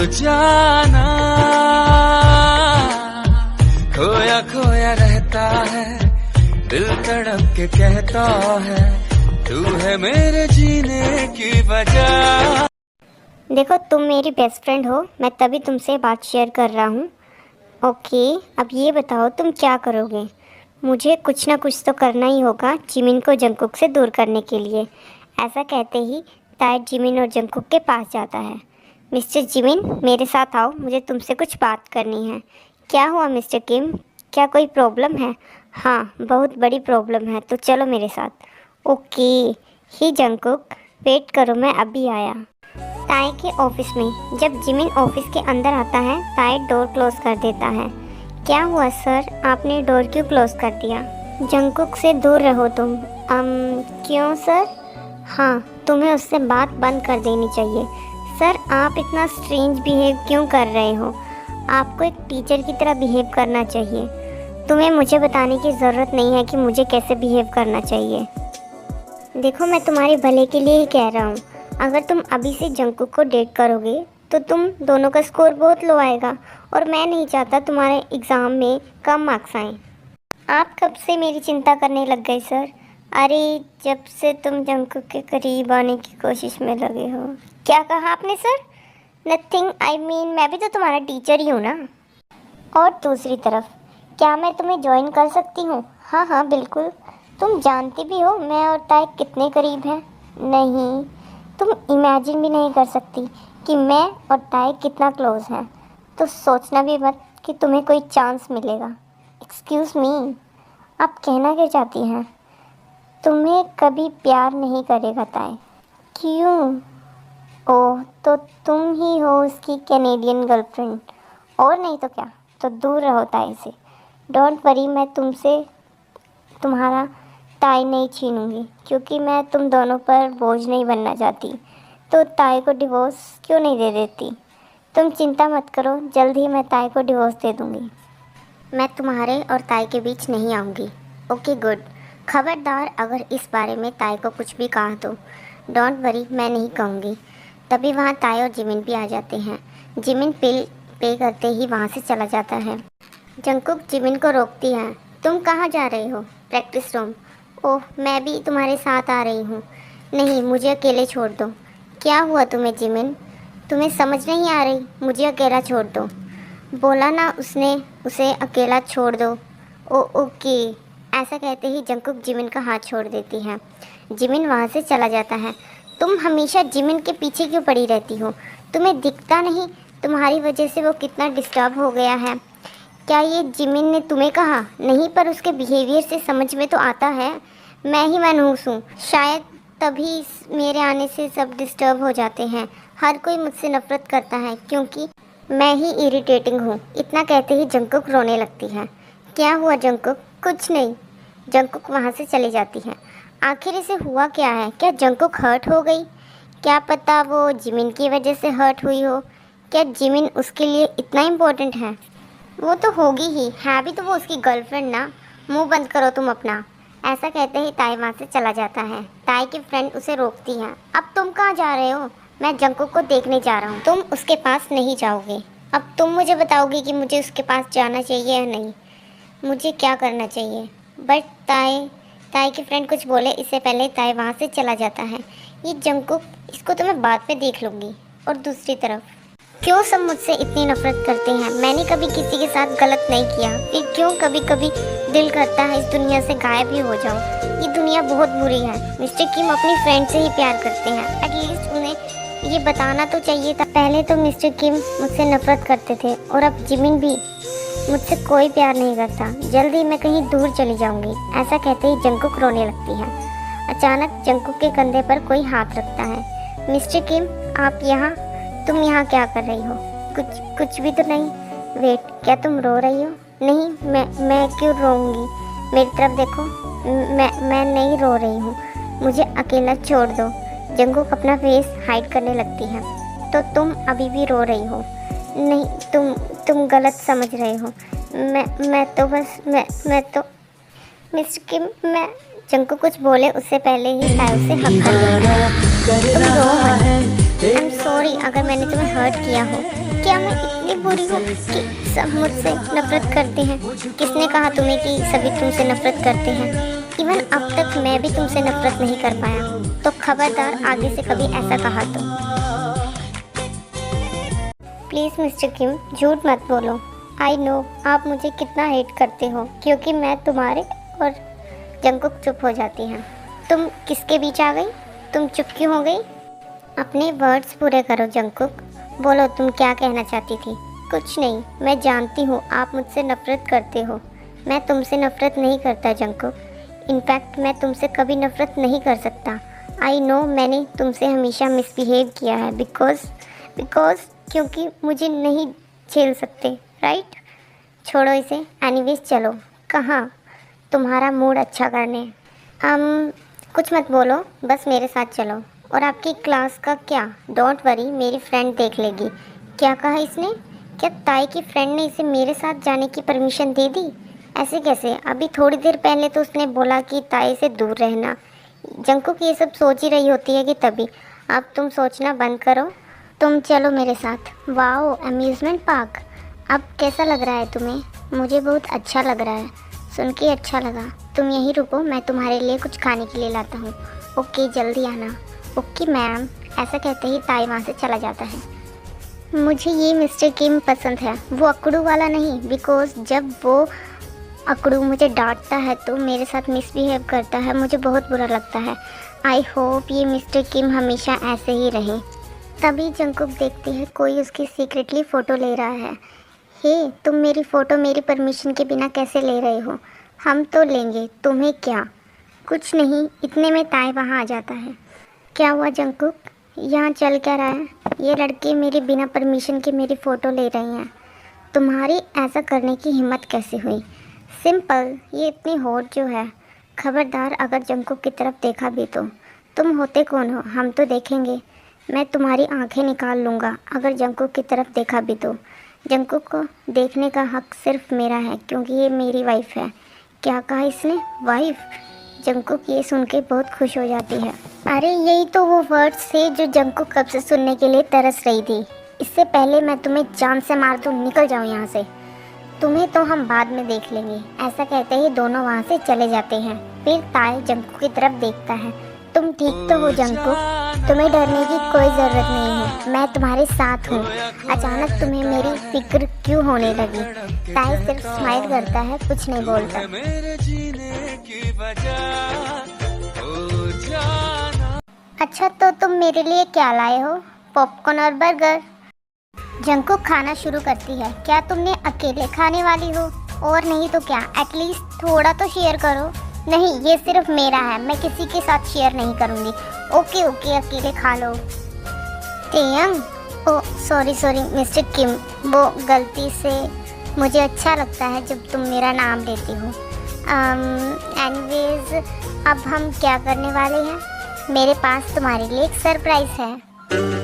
जाना खोया खोया रहता है, दिल तड़प के कहता है तू है मेरे जीने की वजह। देखो तुम मेरी बेस्ट फ्रेंड हो, मैं तभी तुमसे बात शेयर कर रहा हूँ। ओके, अब ये बताओ तुम क्या करोगे? मुझे कुछ ना कुछ तो करना ही होगा जिमिन को जंगकुक से दूर करने के लिए। ऐसा कहते ही ताए जिमिन और जंगकुक के पास जाता है। मिस्टर जिमिन, मेरे साथ आओ, मुझे तुमसे कुछ बात करनी है। क्या हुआ मिस्टर किम, क्या कोई प्रॉब्लम है? हाँ, बहुत बड़ी प्रॉब्लम है, तो चलो मेरे साथ। ओके ही जंगकुक, वेट करो, मैं अभी आया। ताए के ऑफिस में जब जिमिन ऑफिस के अंदर आता है, ताए डोर क्लोज कर देता है। क्या हुआ सर, आपने डोर क्यों क्लोज कर दिया? जंगकुक से दूर रहो तुम। क्यों सर? हाँ, तुम्हें उससे बात बंद कर देनी चाहिए। सर, आप इतना स्ट्रेंज बिहेव क्यों कर रहे हो? आपको एक टीचर की तरह बिहेव करना चाहिए। तुम्हें मुझे बताने की ज़रूरत नहीं है कि मुझे कैसे बिहेव करना चाहिए। देखो, मैं तुम्हारे भले के लिए ही कह रहा हूँ। अगर तुम अभी से जंगकुक को डेट करोगे तो तुम दोनों का स्कोर बहुत लो आएगा, और मैं नहीं चाहता तुम्हारे एग्ज़ाम में कम मार्क्स आएँ। आप कब से मेरी चिंता करने लग गए सर? अरे, जब से तुम जंगकुक के करीब आने की कोशिश में लगे हो। क्या कहा आपने सर? नथिंग, आई मीन मैं भी तो तुम्हारा टीचर ही हूँ ना। और दूसरी तरफ, क्या मैं तुम्हें ज्वाइन कर सकती हूँ? हाँ हाँ बिल्कुल। तुम जानती भी हो मैं और ताए कितने करीब हैं। नहीं, तुम इमेजिन भी नहीं कर सकती कि मैं और ताए कितना क्लोज हैं। तो सोचना भी मत कि तुम्हें कोई चांस मिलेगा। एक्सक्यूज़ मी, आप कहना क्या चाहती हैं? तुम्हें कभी प्यार नहीं करेगा ताए। क्यों? ओह, तो तुम ही हो उसकी कैनेडियन गर्लफ्रेंड। और नहीं तो क्या, तो दूर रहो ताए से। डोंट वरी, मैं तुमसे तुम्हारा ताए नहीं छीनूंगी, क्योंकि मैं तुम दोनों पर बोझ नहीं बनना चाहती। तो ताए को डिवोर्स क्यों नहीं दे देती? तुम चिंता मत करो, जल्द ही मैं ताए को डिवोर्स दे दूंगी। मैं तुम्हारे और ताए के बीच नहीं आऊँगी। Okay good. खबरदार अगर इस बारे में ताए को कुछ भी कहा तो। डोंट वरी, मैं नहीं कहूँगी। तभी वहाँ ताए और जिमिन भी आ जाते हैं। जिमिन पे करते ही वहाँ से चला जाता है। जंगकुक जिमिन को रोकती है। तुम कहाँ जा रहे हो? Practice room. ओह, मैं भी तुम्हारे साथ आ रही हूँ। नहीं, मुझे अकेले छोड़ दो। क्या हुआ तुम्हें जिमिन? तुम्हें समझ नहीं आ रही? मुझे अकेला छोड़ दो। बोला ना उसने, उसे अकेला छोड़ दो। ओके। ऐसा कहते ही जंगकुक जिमिन का हाथ छोड़ देती है। जिमिन वहाँ से चला जाता है। तुम हमेशा जिमिन के पीछे क्यों पड़ी रहती हो? तुम्हें दिखता नहीं तुम्हारी वजह से वो कितना डिस्टर्ब हो गया है? क्या ये जिमिन ने तुम्हें कहा? नहीं, पर उसके बिहेवियर से समझ में तो आता है मैं ही मनहूस हूँ। शायद तभी मेरे आने से सब डिस्टर्ब हो जाते हैं। हर कोई मुझसे नफरत करता है क्योंकि मैं ही इरिटेटिंग हूँ। इतना कहते ही जंगकुक रोने लगती है। क्या हुआ जंगकुक? कुछ नहीं। जंगकुक वहाँ से चली जाती है। आखिर इसे हुआ क्या है? क्या जंगकुक हर्ट हो गई? क्या पता वो जिमिन की वजह से हर्ट हुई हो। क्या जिमिन उसके लिए इतना इम्पोर्टेंट है? वो तो होगी ही, है भी तो वो उसकी गर्लफ्रेंड ना। मुंह बंद करो तुम अपना। ऐसा कहते ही ताए वहाँ से चला जाता है। ताए की फ्रेंड उसे रोकती है। अब तुम कहाँ जा रहे हो? मैं जंगकुक को देखने जा रहा हूँ। तुम उसके पास नहीं जाओगे। अब तुम मुझे बताओगे कि मुझे उसके पास जाना चाहिए या नहीं। मुझे क्या करना चाहिए? बट ताए की फ्रेंड कुछ बोले इससे पहले ताए वहाँ से चला जाता है। ये जंगकुक, इसको तो मैं बाद में देख लूँगी। और दूसरी तरफ, क्यों सब मुझसे इतनी नफरत करते हैं? मैंने कभी किसी के साथ गलत नहीं किया, फिर क्यों कभी कभी दिल करता है इस दुनिया से गायब ही हो जाऊं। ये दुनिया बहुत बुरी है। मिस्टर किम अपनी फ्रेंड से ही प्यार करते हैं। एटलीस्ट उन्हें ये बताना तो चाहिए था। पहले तो मिस्टर किम मुझसे नफरत करते थे और अब जिमिन भी। मुझसे कोई प्यार नहीं करता। जल्द ही मैं कहीं दूर चली जाऊंगी। ऐसा कहते ही जंगकुक रोने लगती है। अचानक जंगकुक के कंधे पर कोई हाथ रखता है। मिस्टर किम, आप यहाँ? तुम यहाँ क्या कर रही हो? कुछ भी तो नहीं। वेट, क्या तुम रो रही हो? नहीं, मैं क्यों रोऊंगी? मेरी तरफ देखो। मैं नहीं रो रही हूँ। मुझे अकेला छोड़ दो। जंगकुक अपना फेस हाइड करने लगती है। तो तुम अभी भी रो रही हो? नहीं, तुम गलत समझ रहे हो। मैं तो बस मैं तो मिस्टर किम, मैं जंगकुक कुछ बोले उससे पहले ही ताए उसे हक कर देता है। तुम रो मत। आई एम सॉरी अगर मैंने तुम्हें हर्ट किया हो। क्या मैं इतनी बुरी हूँ कि सब मुझसे नफरत करते हैं? किसने कहा तुम्हें कि सभी तुमसे नफरत करते हैं? इवन अब तक मैं भी तुमसे नफरत नहीं कर पाया, तो खबरदार आगे से कभी ऐसा कहा तो। प्लीज़ मिस्टर किम झूठ मत बोलो। आई नो आप मुझे कितना हेट करते हो क्योंकि मैं तुम्हारे और जंगकुक चुप हो जाती हैं। तुम किसके बीच आ गई? तुम चुप क्यों हो गई? अपने वर्ड्स पूरे करो जंगकुक। बोलो तुम क्या कहना चाहती थी? कुछ नहीं, मैं जानती हूँ आप मुझसे नफ़रत करते हो। मैं तुमसे नफ़रत नहीं करता जंगकुक। इनफैक्ट मैं तुमसे कभी नफ़रत नहीं कर सकता। आई नो मैंने तुमसे हमेशा मिसबिहेव किया है बिकॉज क्योंकि मुझे नहीं झेल सकते, राइट? छोड़ो इसे। एनीवेज चलो, कहाँ? तुम्हारा मूड अच्छा करने। कुछ मत बोलो, बस मेरे साथ चलो। और आपकी क्लास का क्या? डोंट वरी, मेरी फ्रेंड देख लेगी। क्या कहा इसने? क्या ताई की फ्रेंड ने इसे मेरे साथ जाने की परमिशन दे दी? ऐसे कैसे? अभी थोड़ी देर पहले तो उसने बोला कि ताई से दूर रहना। जंगकुक ये सब सोच ही रही होती है कि तभी। अब तुम सोचना बंद करो, तुम चलो मेरे साथ। Wow, amusement park. अब कैसा लग रहा है तुम्हें? मुझे बहुत अच्छा लग रहा है, सुन के अच्छा लगा। तुम यहीं रुको, मैं तुम्हारे लिए कुछ खाने के लिए लाता हूँ। ओके, जल्दी आना। Okay ma'am. ऐसा कहते ही ताई वहाँ से चला जाता है। मुझे ये मिस्टर किम पसंद है, वो अकड़ू वाला नहीं। बिकॉज जब वो अकड़ू मुझे डांटता है तो मेरे साथ मिसबिहेव करता है, मुझे बहुत बुरा लगता है। आई होप ये मिस्टर किम हमेशा ऐसे ही रहे। तभी जंगकुक देखती है कोई उसकी सीक्रेटली फ़ोटो ले रहा है। हे, तुम मेरी फ़ोटो मेरी परमिशन के बिना कैसे ले रहे हो? हम तो लेंगे, तुम्हें क्या? कुछ नहीं, इतने में ताई वहाँ आ जाता है। क्या हुआ जंगकुक? यहाँ चल क्या रहा है? ये लड़के मेरे बिना परमिशन के मेरी फ़ोटो ले रहे हैं। तुम्हारी ऐसा करने की हिम्मत कैसे हुई? सिंपल, ये इतनी हॉट जो है। खबरदार अगर जंगकुक की तरफ देखा भी तो। तुम होते कौन हो? हम तो देखेंगे। मैं तुम्हारी आंखें निकाल लूँगा अगर जंगकुक की तरफ देखा भी तो। जंगकुक को देखने का हक सिर्फ मेरा है क्योंकि ये मेरी वाइफ है। क्या कहा इसने? वाइफ? जंगकुक ये सुन के बहुत खुश हो जाती है। अरे यही तो वो वर्ड्स थे जो जंगकुक कब से सुनने के लिए तरस रही थी। इससे पहले मैं तुम्हें जान से मार दूँ, निकल जाओ यहाँ से। तुम्हें तो हम बाद में देख लेंगे। ऐसा कहते ही दोनों वहाँ से चले जाते हैं। फिर ताई जंगकुक की तरफ देखता है। तुम ठीक तो हो जंगकुक, तुम्हें डरने की कोई ज़रूरत नहीं है, मैं तुम्हारे साथ हूँ। अचानक तुम्हें मेरी फिक्र क्यों होने लगी? ताई सिर्फ स्माइल करता है, कुछ नहीं बोलता। अच्छा तो तुम मेरे लिए क्या लाए हो? पॉपकॉर्न और बर्गर। जंगकुक खाना शुरू करती है। क्या तुमने अकेले खाने वाली हो? और नहीं तो क्या, एटलीस्ट थोड़ा तो शेयर करो। नहीं, ये सिर्फ मेरा है, मैं किसी के साथ शेयर नहीं करूँगी। ओके ओके, अकेले खा लो। टेयंग, ओह सॉरी मिस्टर किम, वो गलती से। मुझे अच्छा लगता है जब तुम मेरा नाम लेती हो। एनीवेज, अब हम क्या करने वाले हैं? मेरे पास तुम्हारे लिए एक सरप्राइज़ है।